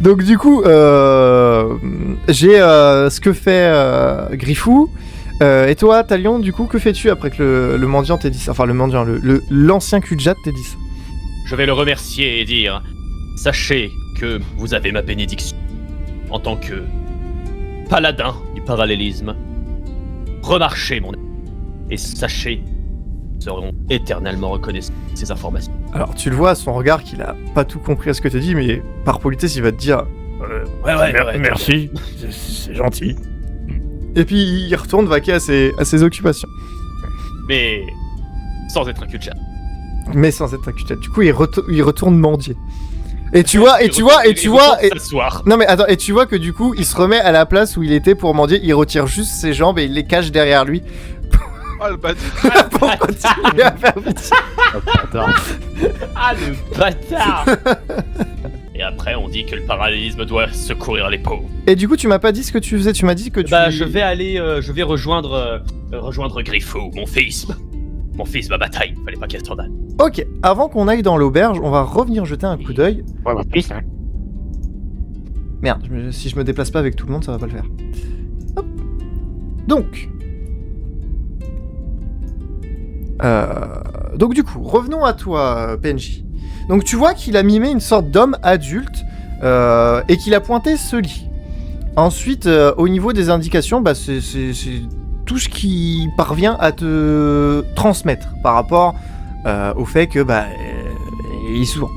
Donc du coup, j'ai ce que fait Griffou. Et toi, Talion, du coup, que fais-tu après que le mendiant t'ait dit ça? Enfin, le mendiant, l'ancien Kujat t'ait dit ça. Je vais le remercier et dire, sachez que vous avez ma bénédiction en tant que paladin du parallélisme. Remarchez, mon ami, et sachez, nous serons éternellement reconnaissants de ces informations. Alors, tu le vois à son regard qu'il a pas tout compris à ce que t'as dit, mais par politesse, il va te dire Merci, c'est gentil. Et puis il retourne vaquer à ses occupations. Mais sans être un cul-de-chat. Mais sans être un Kujat. Du coup, il retourne mendier. Et tu vois. S'asseoir. Non mais attends, et tu vois que du coup, il se remet à la place où il était pour mendier, il retire juste ses jambes et il les cache derrière lui. Oh le bâtard. Pour continuer à faire pitié. Ah le bâtard. Et après, on dit que le parallélisme doit secourir les pauvres. Et du coup, tu m'as pas dit ce que tu faisais, tu m'as dit que tu... Bah, je vais rejoindre Griffou, mon fils ma bataille, fallait pas qu'elle s'en aille. Ok, avant qu'on aille dans l'auberge, on va revenir jeter un coup d'œil. Ouais, mon fils, hein. Merde, si je me déplace pas avec tout le monde, ça va pas le faire. Hop. Donc du coup, revenons à toi, PNJ. Donc tu vois qu'il a mimé une sorte d'homme adulte et qu'il a pointé ce lit. Ensuite, au niveau des indications, bah, c'est tout ce qui parvient à te transmettre par rapport au fait que bah, il est souvent.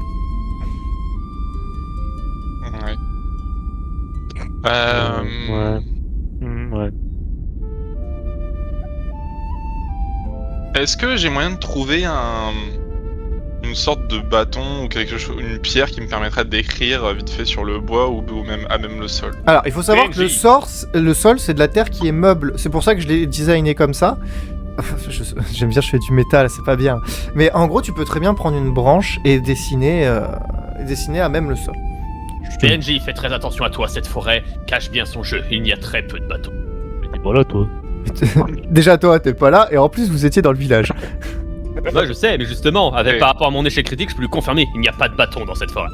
Ouais. Ouais. Est-ce que j'ai moyen de trouver une sorte de bâton ou quelque chose, une pierre qui me permettrait d'écrire vite fait sur le bois ou même à même le sol? Alors, il faut savoir que PNJ. le sol, c'est de la terre qui est meuble. C'est pour ça que je l'ai designé comme ça. J'aime bien, je fais du métal, c'est pas bien. Mais en gros, tu peux très bien prendre une branche et dessiner à même le sol. PNJ, fais très attention à toi, cette forêt cache bien son jeu, il y a très peu de bateaux. Mais t'es pas là, toi. Déjà, toi, t'es pas là, et en plus, vous étiez dans le village. Ouais, je sais, mais justement, Ouais. par rapport à mon échec critique, je peux lui confirmer, il n'y a pas de bâtons dans cette forêt.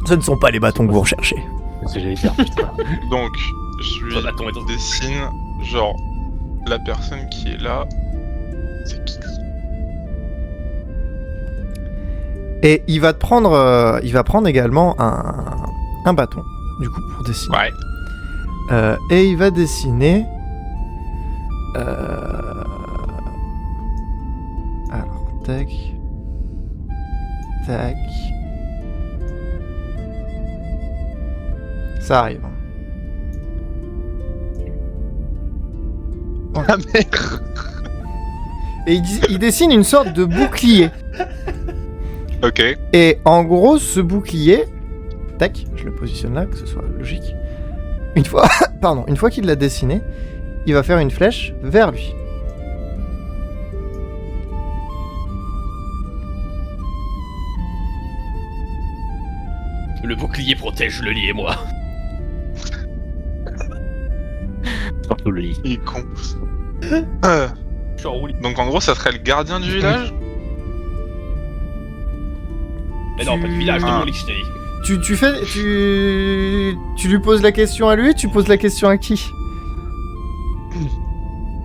Ce ne sont pas les bâtons que vous recherchez. C'est ce que j'allais dire, putain. Donc, je Le bâton est dans- lui dessine, genre, la personne qui est là. C'est qui? Et il va prendre également un bâton, du coup, pour dessiner. Ouais. Et il va dessiner... Alors, tac... Tac... Ça arrive. Ah merde. Et il dessine une sorte de bouclier. Ok. Et en gros, ce bouclier... Tac, je le positionne là, que ce soit logique. Une fois qu'il l'a dessiné, il va faire une flèche vers lui. Le bouclier protège le lit et moi. Surtout le lit. Il est con. Je suis en roue libre. Donc en gros, ça serait le gardien du village? Mais non, pas de village, de mon lit, je t'ai dit. Tu lui poses la question à lui, tu poses la question à qui?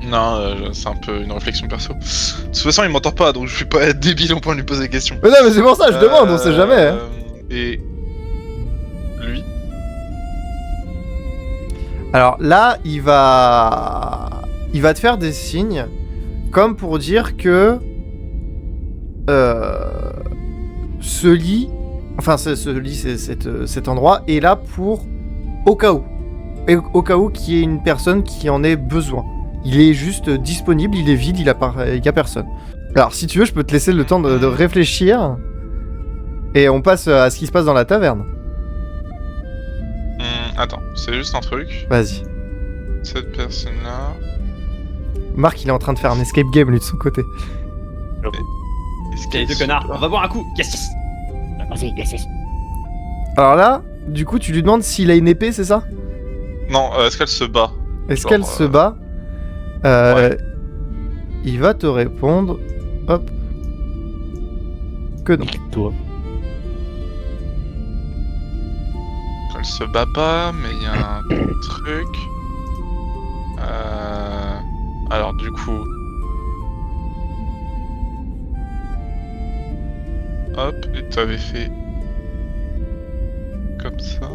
Non, c'est un peu une réflexion perso. De toute façon, il m'entend pas, donc je suis pas débile au point de lui poser des questions. Mais non, mais c'est pour ça, je demande, on sait jamais. Hein. Et lui? Alors là, il va te faire des signes, comme pour dire que ce lit, enfin cet endroit est là pour au cas où, et au cas où qu'il y ait une personne qui en ait besoin. Il est juste disponible, il est vide, il y a personne. Alors si tu veux, je peux te laisser le temps de réfléchir, et on passe à ce qui se passe dans la taverne. Attends, c'est juste un truc. Vas-y. Cette personne-là... Marc, il est en train de faire un escape game lui de son côté. Est-ce Quel deux connards, on va boire un coup. Yes. Vas-y, yes. Alors là, du coup, tu lui demandes s'il a une épée, c'est ça? Non, est-ce qu'elle se bat? Est-ce Genre, qu'elle se bat? ouais. Il va te répondre... Hop. Que non. Toi. Elle se bat pas, mais il y a un truc. Alors du coup... Hop, et t'avais fait... Comme ça.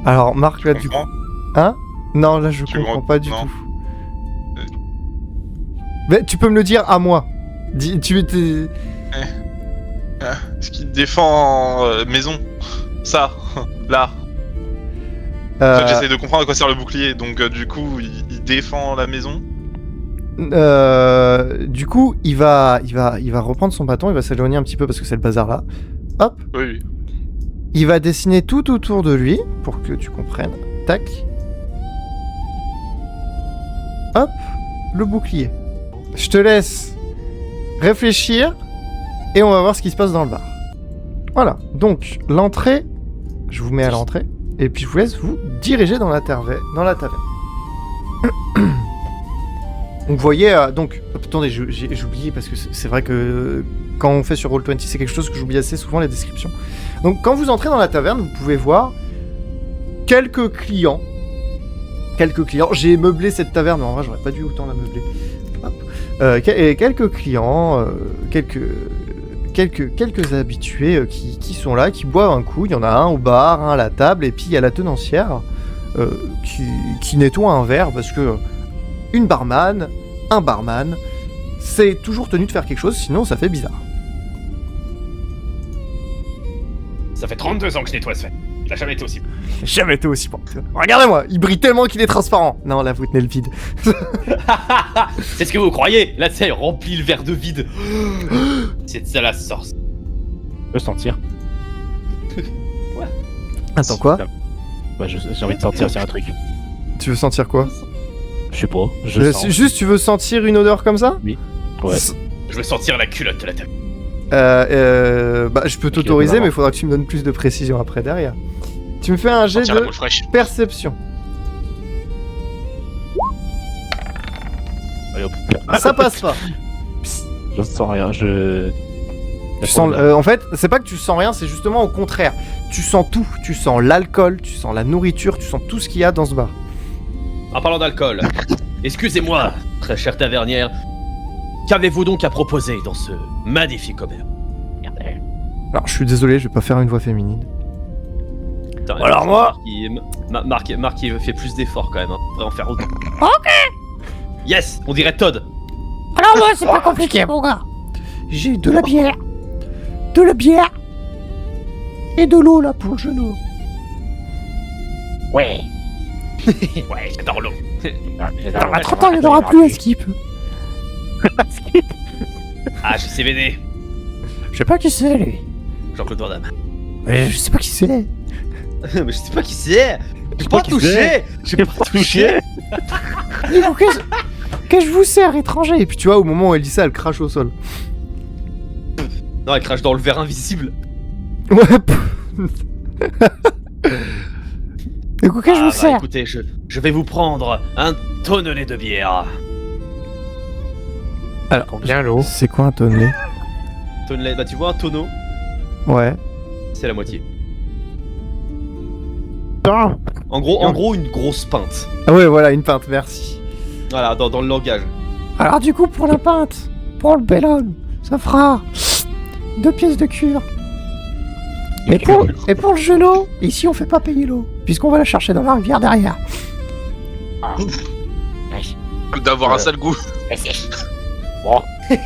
Alors, Marc, là, Tu du coup... comprends Hein? Non, là, je Tu comprends comprends pas du Non. tout. Mais tu peux me le dire à moi. Tu étais... Ce qui défend maison. Ça, là. En fait, j'essaie de comprendre à quoi sert le bouclier, donc du coup, il défend la maison. Du coup, il va reprendre son bâton, il va s'éloigner un petit peu parce que c'est le bazar là. Hop, Oui, oui. il va dessiner tout autour de lui pour que tu comprennes. Tac. Hop, le bouclier. Je te laisse réfléchir et on va voir ce qui se passe dans le bar. Voilà, donc l'entrée, je vous mets à l'entrée et puis je vous laisse vous diriger dans la taverne. Donc vous voyez, donc, attendez, j'ai oublié parce que c'est vrai que quand on fait sur Roll20, c'est quelque chose que j'oublie assez souvent, les descriptions. Donc quand vous entrez dans la taverne, vous pouvez voir quelques clients. J'ai meublé cette taverne, mais en vrai j'aurais pas dû autant la meubler. Hop. Et quelques clients, quelques habitués qui sont là, qui boivent un coup. Il y en a un au bar, un à la table, et puis il y a la tenancière qui nettoie un verre parce que un barman, c'est toujours tenu de faire quelque chose, sinon ça fait bizarre. Ça fait 32 ans que je nettoie ce fait. Il a jamais été aussi. J'ai jamais été aussi bon. Regardez-moi, il brille tellement qu'il est transparent. Non, là vous tenez le vide. C'est ce que vous croyez. Là, tu sais, il remplit le verre de vide. C'est ça la sorce. Je peux sentir. Attends, quoi? Bah, j'ai envie de sentir, c'est un truc. Tu veux sentir quoi? Je sais pas. Je sens. Juste, tu veux sentir une odeur comme ça? Ouais. Je veux sentir la culotte de la table. Bah, je peux t'autoriser, mais il faudra que tu me donnes plus de précision après derrière. Tu me fais un jet Sentir la de boule fraîche. perception. Allez, hop. Ça passe pas. Je sens rien. Tu sens, en fait, c'est pas que tu sens rien, c'est justement au contraire. Tu sens tout. Tu sens l'alcool, tu sens la nourriture, tu sens tout ce qu'il y a dans ce bar. En parlant d'alcool, excusez-moi, très chère tavernière, qu'avez-vous donc à proposer dans ce magnifique commerce? Alors, je suis désolé, je vais pas faire une voix féminine. Putain, Alors moi- Marc, il fait plus d'efforts quand même, hein. On va en faire autant. Ok. Yes, on dirait Todd. Alors moi, c'est pas compliqué, mon gars. J'ai de la bière, et de l'eau, là, pour le genou. Ouais. Ouais, j'adore l'eau. Dans 30 ans, il n'y en aura plus à Skip. Ah, je sais BD. Je sais pas qui c'est, lui. Jean-Claude Van Damme. Mais je sais pas qui c'est. Mais je sais pas qui c'est. J'ai pas pas qui touché. J'ai pas touché. Et vous, qu'est-ce que je vous sers, étranger? Et puis tu vois, au moment où elle dit ça, elle crache au sol. Non, elle crache dans le verre invisible. Ouais. Et vous, qu'est-ce que je vous sers? Écoutez, je vais vous prendre un tonnelet de bière. Alors, Bien l'eau. c'est quoi un tonnelet? Tonnelet, bah tu vois un tonneau, Ouais. c'est la moitié. Putain. En gros, une grosse pinte. Ah ouais, voilà, une pinte, merci. Voilà, dans le langage. Alors du coup, pour la pinte, pour le bel homme, ça fera 2 pièces de cuivre. Et pour le genou, ici on fait pas payer l'eau, puisqu'on va la chercher dans la rivière derrière. D'avoir un sale goût. Bon, Ouais,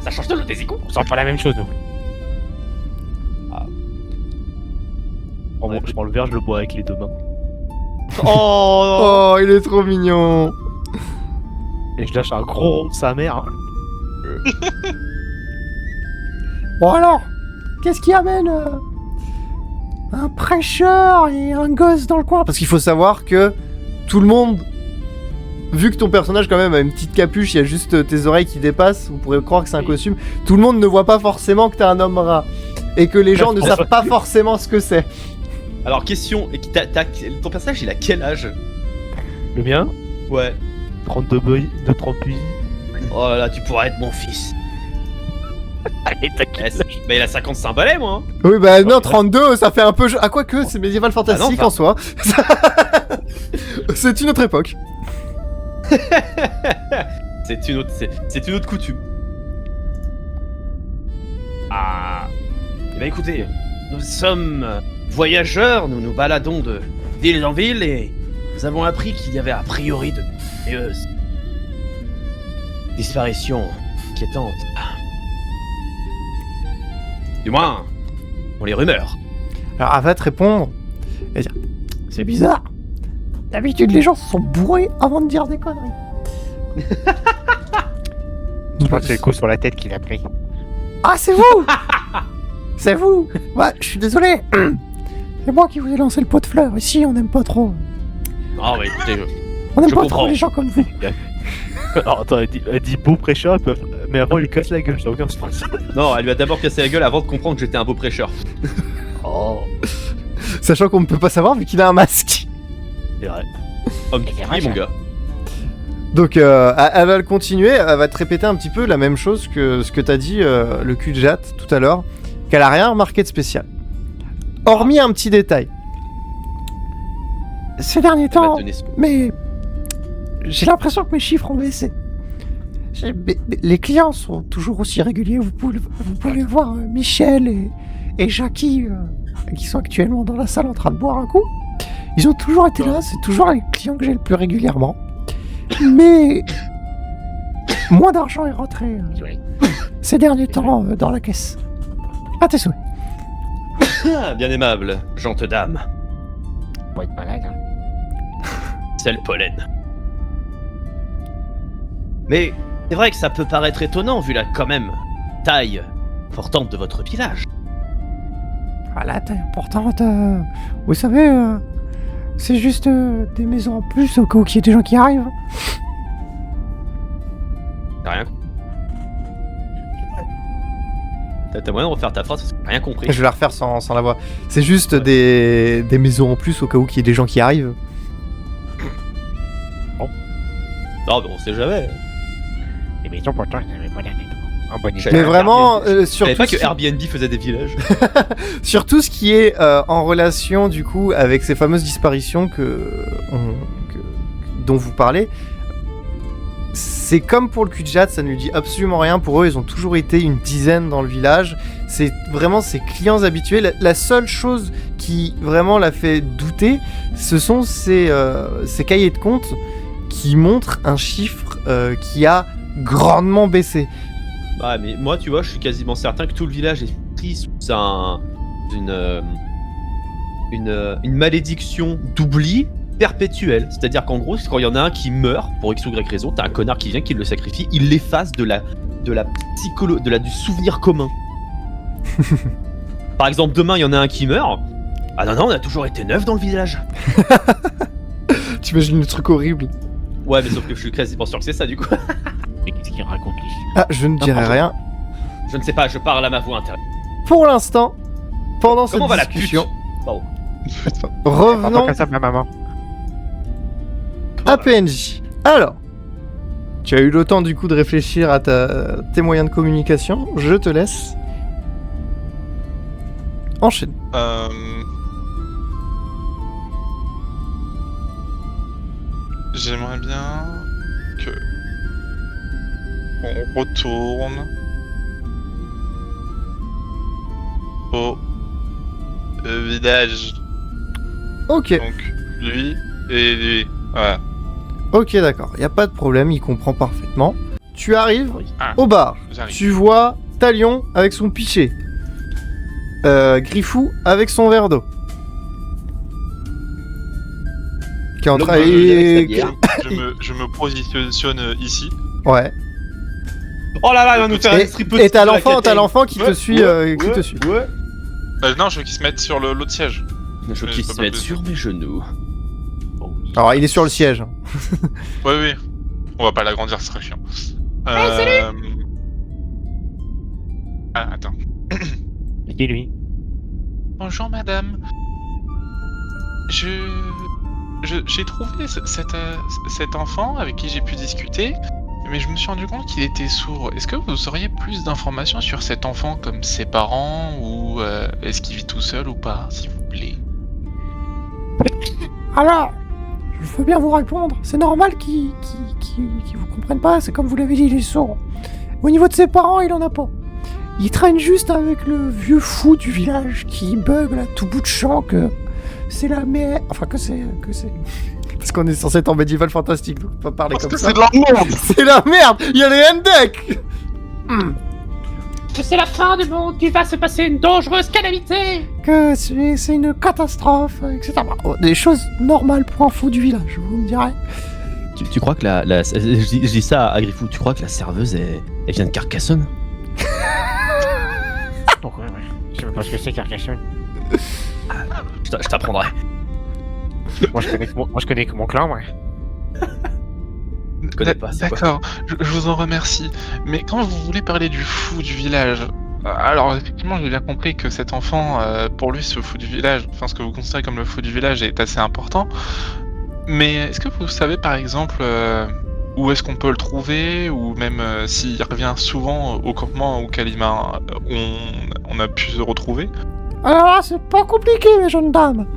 ça change de l'eau des égouts. on sent pas la même chose, nous. Ah. Je prends le verre, je le bois avec les deux mains. Oh, Oh, il est trop mignon. Et je lâche un gros sa mère. Bon alors, qu'est-ce qui amène un prêcheur et un gosse dans le coin? Parce qu'il faut savoir que tout le monde, vu que ton personnage quand même a une petite capuche, il y a juste tes oreilles qui dépassent, vous pourrez croire que c'est un Oui. costume, tout le monde ne voit pas forcément que t'es un homme rat. Et que les gens ne savent pas forcément ce que c'est. Alors question, ton personnage il a quel âge? Le mien, Ouais. 32 boy, de 38. Oh là là, tu pourrais être mon fils. Allez, t'inquiète. Mais il a 55 balais, moi. Oui, bah non, 32, ça fait un peu... Ah, quoique, c'est médiéval fantastique enfin. en soi. C'est une autre époque. C'est une autre coutume. Ah. Eh ben écoutez, nous sommes voyageurs, nous nous baladons de ville en ville et nous avons appris qu'il y avait a priori de mystérieuses disparitions inquiétantes. Du moins, on les rumeurs. Alors, elle va te répondre et dire, C'est bizarre. D'habitude, les gens se sont bourrés avant de dire des conneries. Je crois que c'est le coup sur la tête qu'il a pris. Ah, c'est vous C'est vous Ouais, je suis désolé. C'est moi qui vous ai lancé le pot de fleurs. Ici, on n'aime pas trop. Ah ouais, écoutez, On n'aime Je pas comprends. trop les gens comme vous. Alors attends, elle dit beau prêcheur, mais avant il lui casse la gueule, ça n'a aucun sens. non, elle lui a d'abord cassé la gueule avant de comprendre que j'étais un beau prêcheur. Oh, sachant qu'on ne peut pas savoir vu qu'il a un masque. c'est vrai. Homme vrai, mon ça. gars. Donc, elle va le continuer, elle va te répéter un petit peu la même chose que ce que t'as dit, le cul de jatte, tout à l'heure, qu'elle a rien remarqué de spécial. Hormis un petit détail. Ces derniers Elle m'a temps, donné ce- mais j'ai l'impression que mes chiffres ont baissé. Mais les clients sont toujours aussi réguliers. Vous pouvez voir Michel et Jackie qui sont actuellement dans la salle en train de boire un coup. Ils ont toujours été là, c'est toujours les clients que j'ai le plus régulièrement. Mais moins d'argent est rentré ces derniers temps dans la caisse. À tes souhaits. Ah, bien aimable, gente dame. Faut être malade, hein. C'est le pollen. Mais c'est vrai que ça peut paraître étonnant vu la quand même taille importante de votre village. Voilà, taille importante. Vous savez, c'est juste des maisons en plus au cas où il y ait des gens qui arrivent. T'as rien compris. T'as moyen de refaire ta phrase parce que j'ai rien compris. Je vais la refaire sans la voix. C'est juste des maisons en plus au cas où il y ait des gens qui arrivent. Non, mais on sait jamais. Les maisons, pourtant, elles avaient pas l'air d'être en bonne état. Mais vraiment, Je savais surtout, pas que Airbnb faisait des villages. sur tout ce qui est en relation du coup avec ces fameuses disparitions dont vous parlez, c'est comme pour le cul de jatte, ça ne lui dit absolument rien. Pour eux, ils ont toujours été une dizaine dans le village. C'est vraiment ses clients habitués. La seule chose qui vraiment l'a fait douter, ce sont ces cahiers de compte qui montrent un chiffre qui a grandement baissé. Ouais, mais moi, tu vois, je suis quasiment certain que tout le village est pris sous une malédiction d'oubli perpétuelle. C'est-à-dire qu'en gros, quand il y en a un qui meurt, pour X ou Y raison, t'as un connard qui vient, qui le sacrifie, il l'efface du souvenir commun. Par exemple, demain, il y en a un qui meurt. Ah non, on a toujours été 9 dans le village. Tu imagines le truc horrible. Ouais, mais sauf que je suis quasiment sûr que c'est ça, du coup. Mais qu'est-ce qu'il raconte, lui? Ah, je ne dirai rien. Je ne sais pas, je parle à ma voix intérieure. Pour l'instant, pendant cette Comment va la pute? discussion, Pardon. revenons Comme ça, ma maman. à PNJ. Alors, tu as eu le temps du coup de réfléchir à tes moyens de communication. Je te laisse enchaîner. J'aimerais bien que on retourne au village. Ok, Donc lui et lui. Voilà. ok, d'accord. Il y a pas de problème, il comprend parfaitement. Tu arrives Ah, au bar. j'arrive. Tu vois Talion avec son pichet. Griffou avec son verre d'eau. Qui est en L'homme train... avec sa bière. Je me positionne ici. Ouais. Oh là là, il va nous faire un Et striptease t'as de la l'enfant catering. qui te suit. Qui te suit. Ouais. Non, je veux qu'il se mette sur l'autre siège. Je veux Mais qu'il je se peux mette pas sur mes genoux. Alors, il est sur le siège. Oui, oui. On va pas l'agrandir, ce serait chiant. Ah, attends. Et lui? Bonjour, madame. J'ai trouvé cet enfant avec qui j'ai pu discuter. Mais je me suis rendu compte qu'il était sourd. Est-ce que vous auriez plus d'informations sur cet enfant, comme ses parents, ou est-ce qu'il vit tout seul ou pas, s'il vous plaît? Alors, je veux bien vous répondre. C'est normal qu'ils vous comprennent pas. C'est comme vous l'avez dit, il est sourd. Au niveau de ses parents, il en a pas. Il traîne juste avec le vieux fou du village qui bug là tout bout de champ que c'est la merde. Enfin que c'est. Parce qu'on est censé être en médiéval fantastique, donc on peut pas parler Parce comme que ça. c'est de la merde. C'est la merde. Il y a les Hendek. Que c'est la fin du monde, qu'il va se passer une dangereuse calamité. Que c'est une catastrophe, etc. Oh, des choses normales pour un fou du village, vous me direz. Tu crois que je dis ça à Griffou, tu crois que la serveuse, elle vient de Carcassonne? Pourquoi, ouais. Je sais même pas ce que c'est Carcassonne. Je t'apprendrai. Moi je connais que mon clan, moi. Je connais pas, c'est quoi? D'accord, je vous en remercie. Mais quand vous voulez parler du fou du village, alors effectivement j'ai bien compris que cet enfant, pour lui ce fou du village, enfin ce que vous considérez comme le fou du village est assez important. Mais est-ce que vous savez par exemple où est-ce qu'on peut le trouver, ou même s'il revient souvent au campement auquel on a pu se retrouver? Alors là, c'est pas compliqué, mes jeunes dames.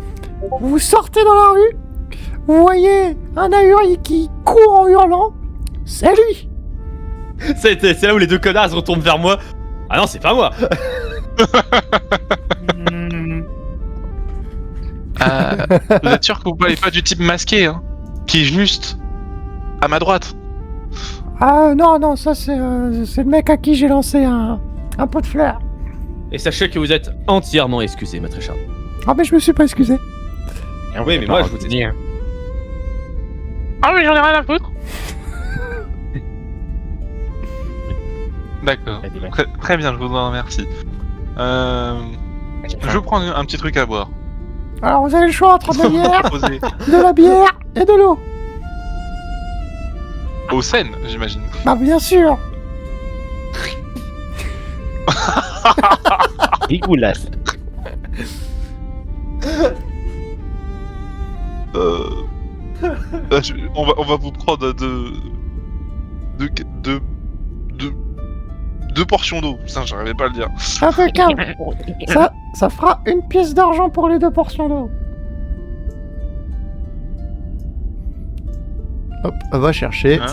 Vous sortez dans la rue, vous voyez un ahuri qui court en hurlant, c'est lui. C'est là où les deux connards se retournent vers moi. Ah non, c'est pas moi. Vous êtes sûr que vous parlez pas du type masqué, hein, qui est juste à ma droite? Ah non, ça c'est le mec à qui j'ai lancé un pot de fleurs. Et sachez que vous êtes entièrement excusé, maître Richard. Ah mais je me suis pas excusé. Oui, mais moi je vous ai dit. Ah mais j'en ai rien à foutre. D'accord, très bien, je vous en remercie. Je prends un petit truc à boire. Alors vous avez le choix entre de la bière, Proposé de la bière et de l'eau. au Seine, j'imagine. Bah bien sûr. Dégueulasse. On va vous prendre deux portions d'eau. Putain, j'arrivais pas à le dire. Impeccable. Ça fera une pièce d'argent pour les 2 portions d'eau. Hop, on va chercher. Hein?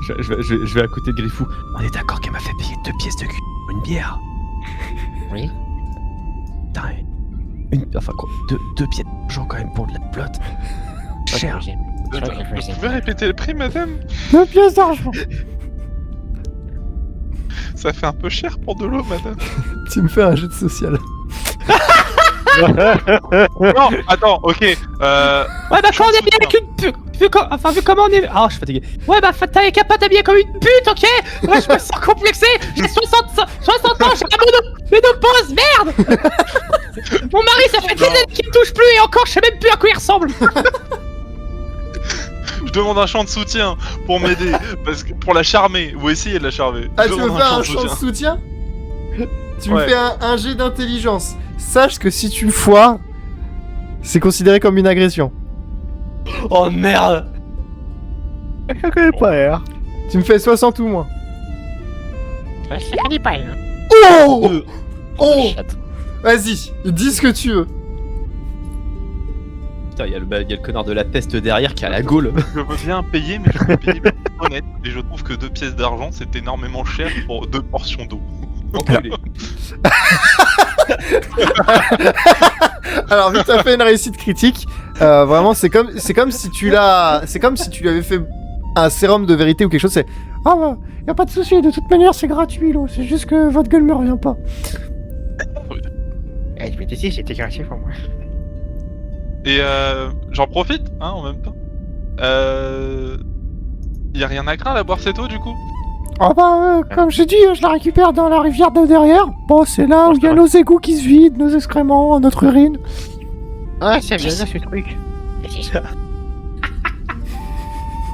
Je vais à côté de Griffou. On est d'accord qu'elle m'a fait payer 2 pièces de cul pour une bière. Oui. Putain, enfin quoi, 2 pièces d'argent quand même pour de la flotte. Cher. Vous pouvez répéter le prix, madame? 2 pièces d'argent. Ça fait un peu cher pour de l'eau, madame. Tu me fais un jeu de social. Non, attends, ok. Ouais bah quand on est bien avec une pute, vu comment on est... Ah je suis fatigué. Ouais bah t'avais qu'à pas t'habiller comme une pute, ok? Moi je me sens complexé, j'ai 60 ans, j'ai la ménopause, merde. Mon mari ça fait des années qu'il me touche plus et encore je sais même plus à quoi il ressemble. Je demande un chant de soutien pour m'aider, parce que pour la charmer, ou essayer de la charmer. Ah, Je tu veux demande faire un chant de soutien? Tu me Ouais. fais un jet d'intelligence. Sache que si tu foires, c'est considéré comme une agression. Oh merde. Je connais pas, hein. Tu me fais 60 ou moins. Ça connaît pas, hein. Oh Oh Vas-y, dis ce que tu veux. Putain, il y a le connard de la peste derrière qui a la gaule. Je veux bien payer, mais je veux payer mais honnête. Et je trouve que 2 pièces d'argent, c'est énormément cher pour 2 portions d'eau. Enculé. Alors, vu que t'as fait une réussite critique, vraiment, c'est comme si tu lui avais fait un sérum de vérité ou quelque chose. C'est Ah bah, y a pas de souci, de toute manière c'est gratuit l'eau, c'est juste que votre gueule me revient pas. Eh, je vais te dire, c'était gratuit pour moi. Et j'en profite, hein, en même temps. Y a rien à craindre à boire cette eau, du coup? Ah bah, comme j'ai dit, je la récupère dans la rivière de derrière. Bon, c'est là où il y a nos égouts qui se vident, nos excréments, notre urine. Ah, c'est bien ça ce truc.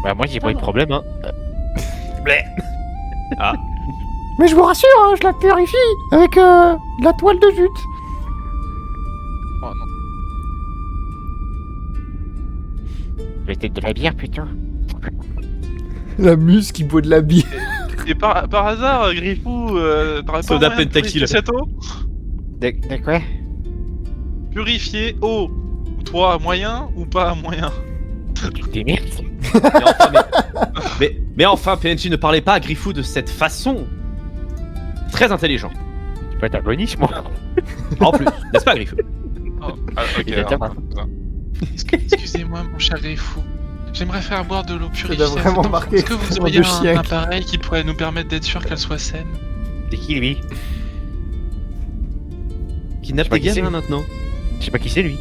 Bah moi j'ai pas eu de problème, hein. Mais je vous rassure, hein, je la purifie avec de la toile de jute. Oh non. Peut-être de la bière, putain. La muse qui boit de la bière. Et par hasard, Griffou, t'aurais pas Soda moyen de pentakil. purifier cette eau? De quoi? Purifier eau. Toi, moyen ou pas moyen? Des merdes. Mais enfin, PNJ, ne parlez pas à Griffou de cette façon. Très intelligent. Tu peux être agoniste, moi. En plus, n'est-ce pas, Griffou? Oh, ok, Il a alors, tellement- excusez-moi, mon cher Griffou. J'aimerais faire boire de l'eau purifiée. doit vraiment marquer Est-ce que vous son auriez de chien. un appareil qui pourrait nous permettre d'être sûr qu'elle soit saine? C'est qui, lui? Kidnappe Je sais pas des qui c'est. gamins maintenant. Je sais pas qui c'est, lui.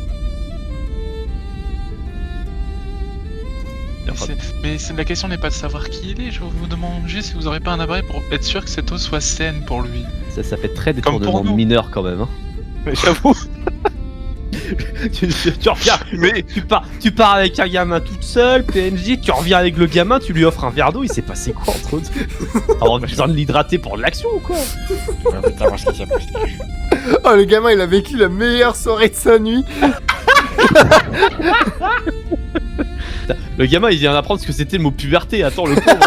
Mais la question n'est pas de savoir qui il est, je vous demande juste si vous aurez pas un appareil pour être sûr que cette eau soit saine pour lui. Ça fait très Comme pour détournement nous. mineur quand même. Hein. Mais j'avoue. tu reviens, mais tu pars avec un gamin toute seule, PNJ, tu reviens avec le gamin, tu lui offres un verre d'eau, il s'est passé quoi entre autres? On a besoin de l'hydrater pour de l'action ou quoi? On va savoir ce qui s'est passé. Oh, le gamin, il a vécu la meilleure soirée de sa nuit. Le gamin il vient d'apprendre ce que c'était le mot puberté, attends le pauvre.